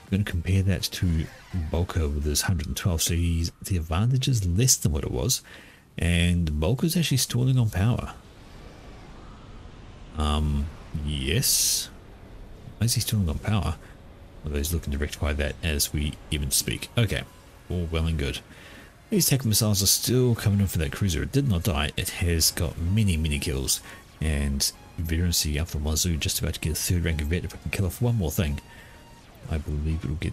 I'm going to compare that to Bulker with his 112, so the advantage is less than what it was. And Bulker's actually stalling on power. Yes. Why is he stalling on power? Although he's looking to rectify that as we even speak. Okay, all well and good. These tactical missiles are still coming in for that cruiser. It did not die. It has got many, many kills. And veterancy up the wazoo, just about to get a 3rd rank of vet if I can kill off one more thing. I believe it'll get,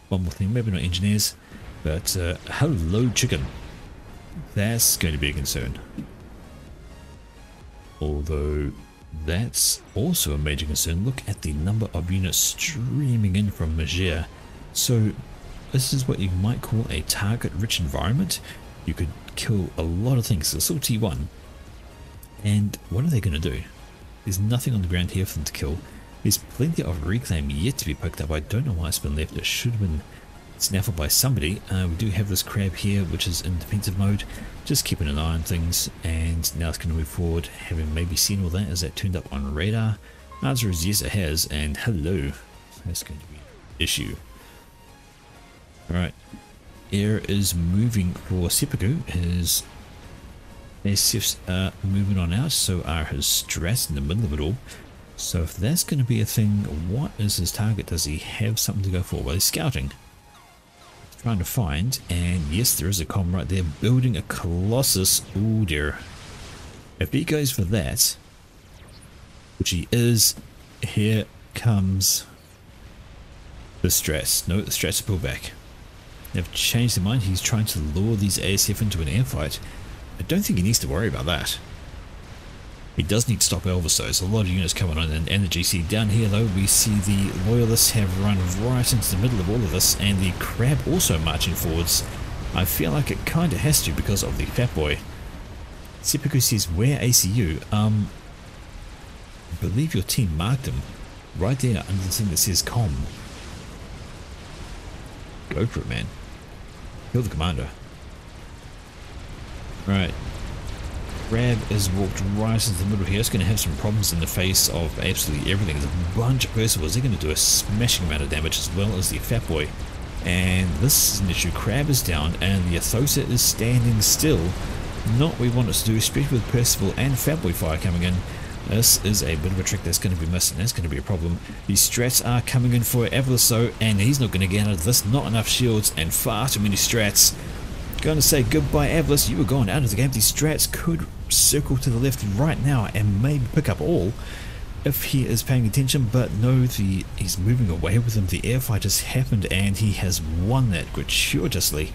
one more thing, maybe not engineers, but hello chicken. That's going to be a concern. Although that's also a major concern. Look at the number of units streaming in from Majere. So this is what you might call a target rich environment. You could kill a lot of things. It's all T1. And what are they going to do? There's nothing on the ground here for them to kill. There's plenty of reclaim yet to be picked up. I don't know why it's been left. It should have been snaffled by somebody. We do have this crab here, which is in defensive mode. Just keeping an eye on things. And now it's going to move forward, having maybe seen all that. Has that turned up on radar? Answer is yes, it has. And hello. That's going to be an issue. Alright. Air is moving for Seppuku. His ASFs are moving on out, so are his strats in the middle of it all. So if that's going to be a thing, what is his target? Does he have something to go for? Well, he's scouting. He's trying to find, and yes, there is a comm right there, building a Colossus. Oh dear. If he goes for that, which he is, here comes the strats. No, the strats are pulled back. They've changed their mind. He's trying to lure these ASF into an airfight. I don't think he needs to worry about that. He does need to stop Elvis though. There's a lot of units coming on, and the GC down here though, we see the Loyalists have run right into the middle of all of this, and the Crab also marching forwards. I feel like it kinda has to because of the Fat Boy. Seppuku says, where ACU? I believe your team marked him right there under the thing that says com. Go for it, man. Kill the commander. Right. Crab is walked right into the middle here. It's going to have some problems in the face of absolutely everything. There's a bunch of Percivals. They're going to do a smashing amount of damage, as well as the Fat Boy. And this is an issue. Crab is down and the Athosa is standing still. Not what we want it to do, especially with Percival and Fat Boy fire coming in. This is a bit of a trick that's going to be missed, and that's going to be a problem. These strats are coming in for Avalos though, and he's not going to get out of this. Not enough shields and far too many strats. Going to say goodbye, Avalos. You were going out of the game. These strats could circle to the left right now and maybe pick up all if he is paying attention, but no, he's moving away with him. The airfight has happened and he has won that gratuitously.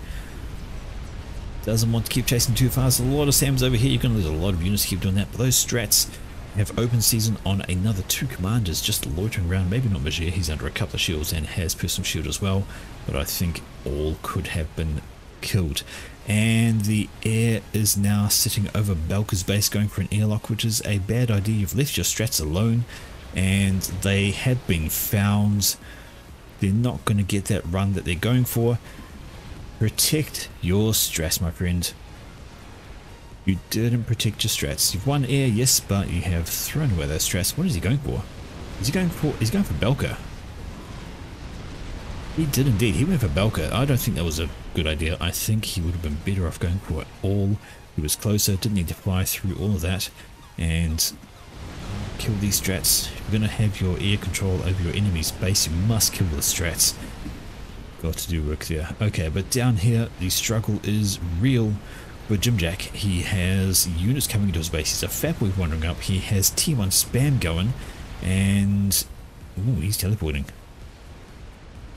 Doesn't want to keep chasing too fast. A lot of Sams over here. You're going to lose a lot of units to keep doing that, but those strats have open season on another 2 commanders just loitering around. Maybe not Majere. He's under a couple of shields and has personal shield as well, but I think all could have been killed. And the air is now sitting over Belka's base, going for an airlock, which is a bad idea. You've left your strats alone, and they had been found. They're not going to get that run that they're going for. Protect your strats, my friend. You didn't protect your strats. You've won air, yes, but you have thrown away those strats. What is he going for? He's going for Belka. He did indeed. He went for Belka. I don't think that was a good idea. I think he would have been better off going for it all. He was closer, didn't need to fly through all of that and kill these strats. If you're going to have your air control over your enemy's base, you must kill the strats. Got to do work there. Okay, but down here, the struggle is real for Jim Jack. He has units coming into his base. He's a Fat Boy wandering up. He has T1 spam going, and ooh, he's teleporting.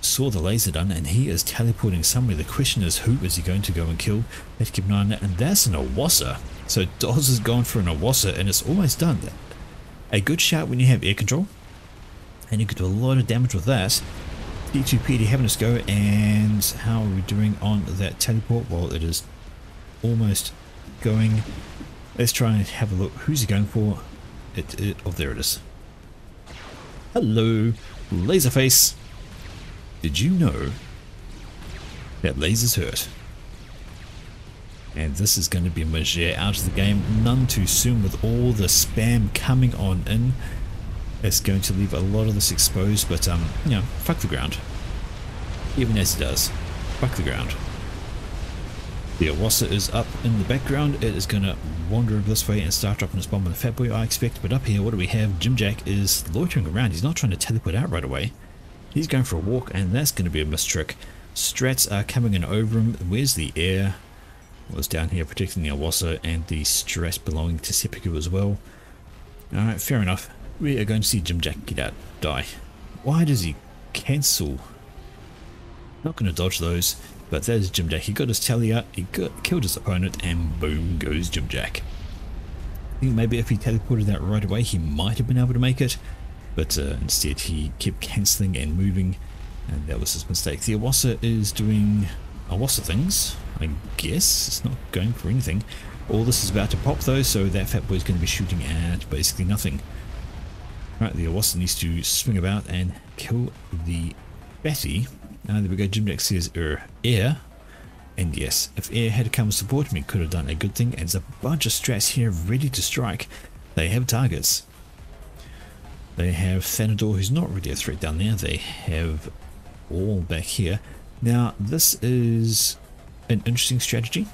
Saw the laser done, and he is teleporting somewhere. The question is, who is he going to go and kill? Let's keep an eye on that, and that's an Awassa. So Dawes has gone for an Awassa, and it's almost done. A good shout when you have air control, and you can do a lot of damage with that. T2PD having us go, and how are we doing on that teleport? Well, it is almost going. Let's try and have a look. Who's he going for? Oh, there it is. Hello, Laserface. Did you know that lasers hurt? And this is going to be a Majere out of the game. None too soon with all the spam coming on in. It's going to leave a lot of this exposed, but you know, fuck the ground. Even as it does, fuck the ground. The Awasa is up in the background. It is going to wander over this way and start dropping his bomb on the Fat Boy, I expect. But up here, what do we have? Jim Jack is loitering around. He's not trying to teleport out right away. He's going for a walk, and that's going to be a mistrick. Strats are coming in over him. Where's the air? Well, it's down here protecting the Awasa and the Strat belonging to Seppuku as well. Alright, fair enough. We are going to see Jim Jack get out, die. Why does he cancel? Not going to dodge those. But there's Jim Jack. He got his tally out, killed his opponent, and boom goes Jim Jack. I think maybe if he teleported out right away, he might have been able to make it. But instead, he kept cancelling and moving, and that was his mistake. The Awasa is doing Awasa things, I guess. It's not going for anything. All this is about to pop though, so that Fat Boy is going to be shooting at basically nothing. Right, the Awasa needs to swing about and kill the Fatty. There we go. Jim Jack says air, and yes, if air had come and support me, could have done a good thing. And there's a bunch of strats here ready to strike. They have targets. They have Thanador, who's not really a threat down there. They have all back here. Now this is an interesting strategy.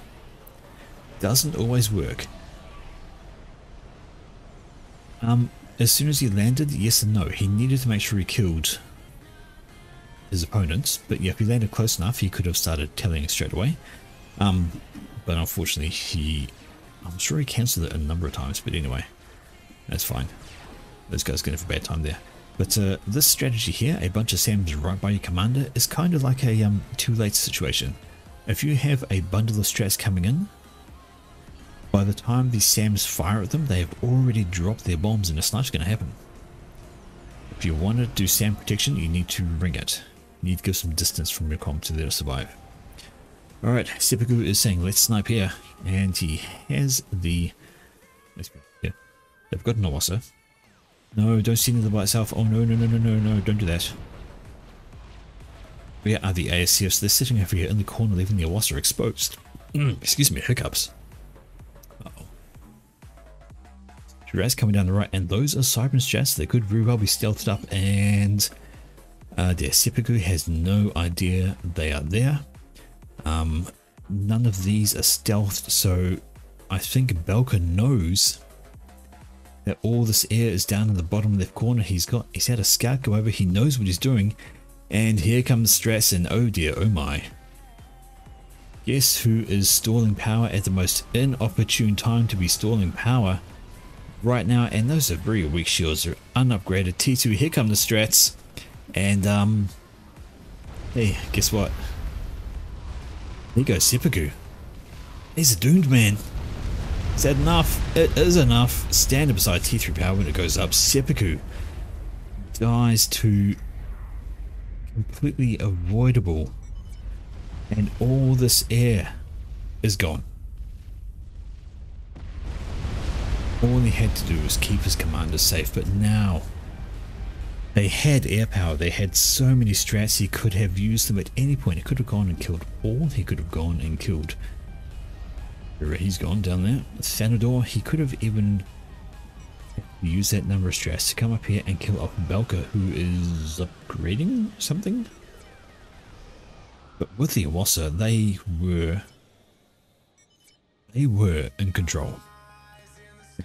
Doesn't always work. As soon as he landed, yes and no. He needed to make sure he killed his opponents, but yeah, if he landed close enough, he could have started telling straight away. But unfortunately, I'm sure he cancelled it a number of times, but anyway, that's fine. Those guys going to have a bad time there. But this strategy here, a bunch of SAMs right by your commander, is kind of like a too late situation. If you have a bundle of strats coming in, by the time the SAMs fire at them, they have already dropped their bombs and a snipe's going to happen. If you want to do SAM protection, you need to ring it. You need to give some distance from your comm to let it survive. Alright, Seppuku is saying let's snipe here, and he has the... Yeah, they've got an Awasa. No, don't see anything by itself. Oh no, no, no, no, no, no, don't do that. Where are the ASCFs? They're sitting over here in the corner, leaving the Awasa exposed. Excuse me, hiccups. Uh-oh. Shiraz coming down the right, and those are Cybern's Jets. They could very well be stealthed up, and their Seppuku has no idea they are there. None of these are stealthed, so I think Belka knows that all this air is down in the bottom left corner. He's had a scout go over, he knows what he's doing, and here comes Stress, and oh dear, oh my. Guess who is stalling power at the most inopportune time to be stalling power right now? And those are very weak shields, they're unupgraded. T2, here come the Strats, and hey, guess what? There goes Seppuku. He's a doomed man. Is that enough? It is enough. Standing beside T3 power when it goes up. Seppuku dies to completely avoidable, and all this air is gone. All he had to do was keep his commander safe, but now they had air power. They had so many strats, he could have used them at any point. He could have gone and killed all. He could have gone and killed. He's gone down there. Thanador, he could have even used that number of strats to come up here and kill off Belka, who is upgrading something. But with the Awasa, they were in control.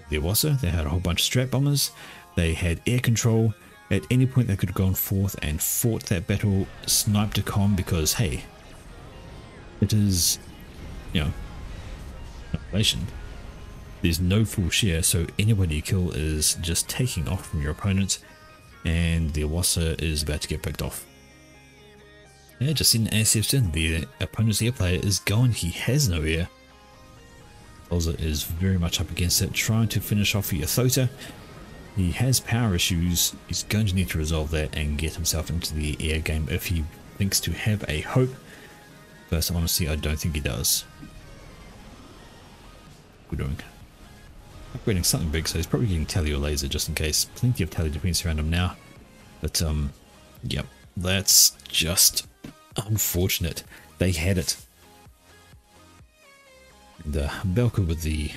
The Awasa, they had a whole bunch of strat bombers. They had air control. At any point, they could have gone forth and fought that battle, sniped a comm, because hey, it is, you know, there's no full share, so anybody you kill is just taking off from your opponent, and the Awasa is about to get picked off. Yeah, just seen ASF's in. The opponent's air player is gone. He has no air. Olza is very much up against it, trying to finish off Yathota. He has power issues. He's going to need to resolve that and get himself into the air game if he thinks to have a hope. But honestly, I don't think he does. We're doing. upgrading something big, so he's probably getting tele or laser just in case. Plenty of tele defense around him now. But, yep, that's just unfortunate. They had it. And Belka with the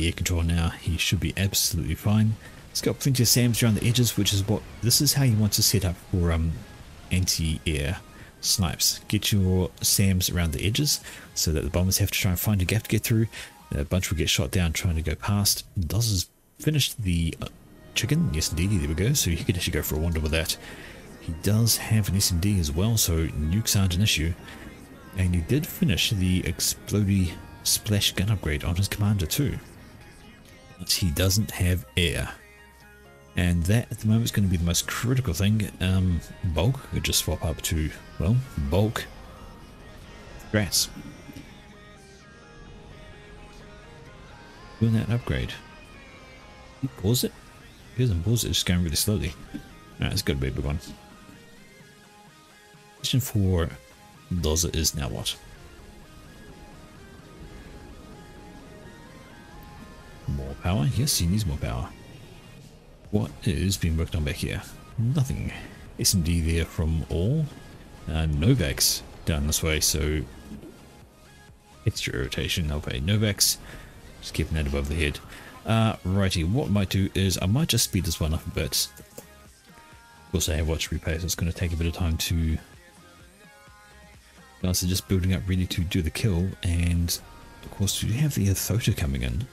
air control now, he should be absolutely fine. He's got plenty of SAMs around the edges, which is this is how you want to set up for anti-air snipes. Get your SAMs around the edges so that the bombers have to try and find a gap to get through. A bunch will get shot down trying to go past. Doz has finished the chicken. Yes, indeed, there we go. So he could actually go for a wander with that. He does have an SMD as well, so nukes aren't an issue. And he did finish the explodey splash gun upgrade on his commander too. But he doesn't have air. And that at the moment is going to be the most critical thing. Bulk could just swap up to, well, bulk grass. Doing that upgrade. Pause it? He doesn't pause it, it's just going really slowly. Alright, it's got to be a big one. Question for Dozer is now what? More power? Yes, he needs more power. What is being worked on back here? Nothing. SMD there from all. Novax down this way, so extra irritation. Okay, Novax. Just keeping that above the head. Righty, what I might do is I might just speed this one up a bit. Of course, I have watch replay, so it's going to take a bit of time to. Guys are just building up ready to do the kill, and of course, you have the Athota coming in,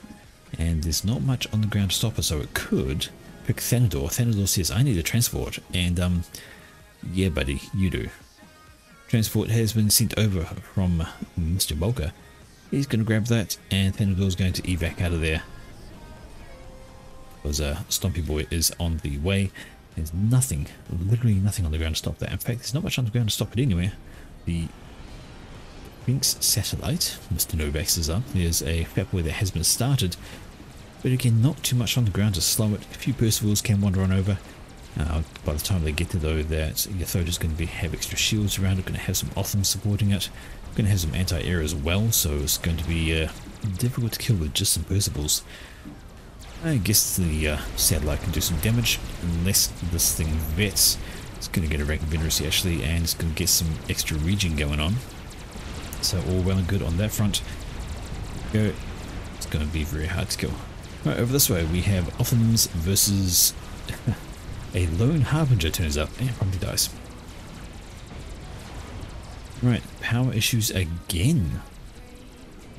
and there's not much on the ground to stop us, so it could pick Thanador. Thanador says, I need a transport, and yeah, buddy, you do. Transport has been sent over from Mr. Bulka. He's going to grab that, and Thanador's going to evac out of there. Because Stompy Boy is on the way. There's nothing, literally nothing on the ground to stop that. In fact, there's not much on the ground to stop it anywhere. The Sphinx satellite, Mr. Novax is up. There's a Fat Boy that has been started. But again, not too much on the ground to slow it. A few Percivals can wander on over. By the time they get there though, that Yathota's going to have extra shields around it, going to have some Othams supporting it, going to have some anti-air as well, so it's going to be difficult to kill with just some Percivals. I guess the satellite can do some damage, unless this thing vets. It's going to get a rank of Veneracy actually, and it's going to get some extra regen going on. So all well and good on that front. Go. It's going to be very hard to kill. Right, over this way we have Othams versus a lone harbinger turns up and probably dies. Right, power issues again.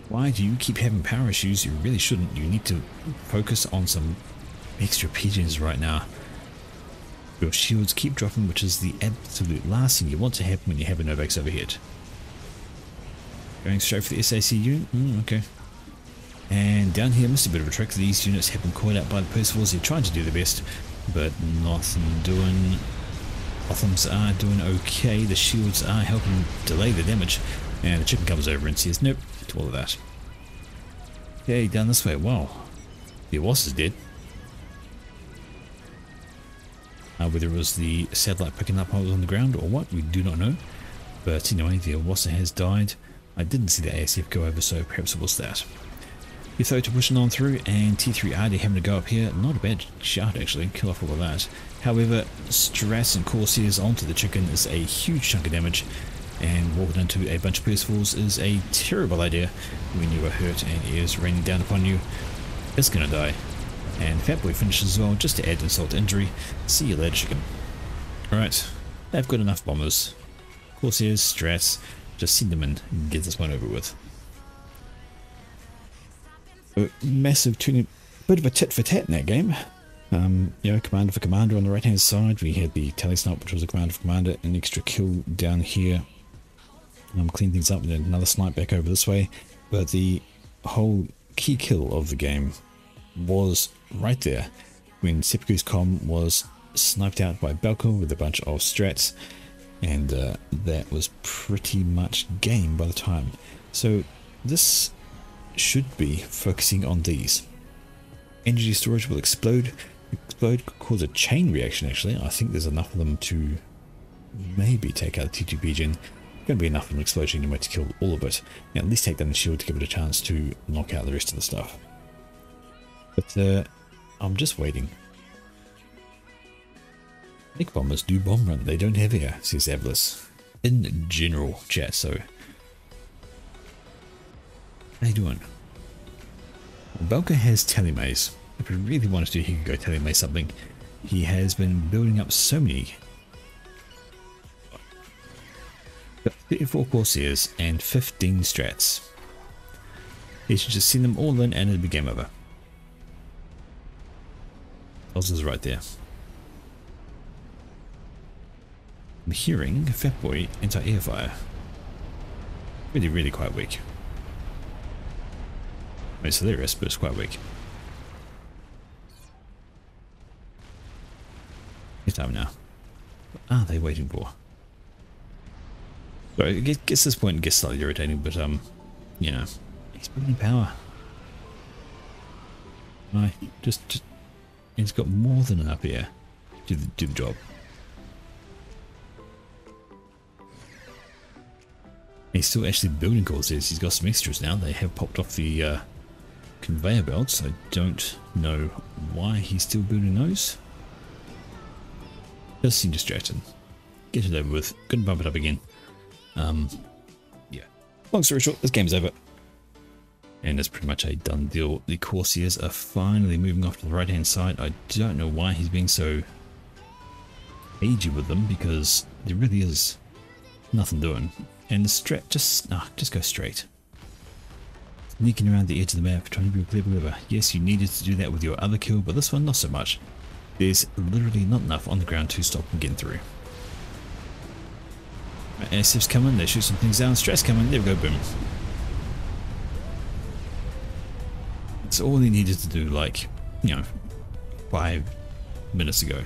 Why do you keep having power issues? You really shouldn't. You need to focus on some extra pigeons right now. Your shields keep dropping, which is the absolute last thing you want to happen when you have a Novax overhead. Going straight for the SAC unit? Okay. And down here, missed a bit of a trick. These units have been caught out by the Percivals. They're trying to do their best, but nothing doing. Othams are doing okay. The shields are helping delay the damage. And the chicken comes over and says nope to all of that. Okay, down this way. Wow. The Awas is dead. Whether it was the satellite picking up what was on the ground or what, we do not know. But anyway, the Awasa has died. I didn't see the ASF go over, so perhaps it was that. Yathoto pushing on through, and T3RD having to go up here. Not a bad shot actually, kill off all of that. However, Strats and Corsairs onto the chicken is a huge chunk of damage, and walking into a bunch of Percivals is a terrible idea when you are hurt and it is raining down upon you. It's gonna die. And Fatboy finishes as well, just to add insult to injury. See you later, chicken. Alright, they've got enough bombers. Corsairs, Strats, just send them in and get this one over with. A massive tuning, bit of a tit for tat in that game. You know, commander for commander on the right hand side. We had the tally snipe, which was a commander for commander, an extra kill down here. Clean things up, and then another snipe back over this way. But the whole key kill of the game was right there when Seppuku's comm was sniped out by Belko with a bunch of strats, and that was pretty much game by the time. So this should be focusing on these. Energy storage will explode could cause a chain reaction actually. I think there's enough of them to maybe take out the T2 Pigeon. Going to be enough of an explosion anyway to kill all of it. Now at least take down the shield to give it a chance to knock out the rest of the stuff. But I'm just waiting. Nick bombers do bomb run, they don't have air, says Avlis. In general chat, so. How you doing? Belka has telemaze. If he really wanted to, he could go telemaze something. He has been building up so many. 34 Corsairs and 15 Strats. He should just send them all in and it'll be game over. Oz right there. I'm hearing Fatboy anti-air fire. Really quite weak. It's hilarious, but it's quite weak. It's time now. What are they waiting for? So it gets this point, it gets slightly irritating, but you know, he's building power. Right, just he's got more than enough here to do the job. He's still actually building Corsairs. He's got some extras now. They have popped off the conveyor belts. I don't know why he's still building those. Does seem distracted. Get it over with. Couldn't bump it up again. Yeah. Long story short, this game's over. And it's pretty much a done deal. The Corsairs are finally moving off to the right hand side. I don't know why he's being so cagey with them, because there really is nothing doing. And the strat just go straight. Sneaking around the edge of the map, trying to be clever. Yes, you needed to do that with your other kill, but this one not so much. There's literally not enough on the ground to stop them getting through. SF's coming, they shoot some things down, stress coming, there we go, boom. It's all he needed to do, like, you know, 5 minutes ago.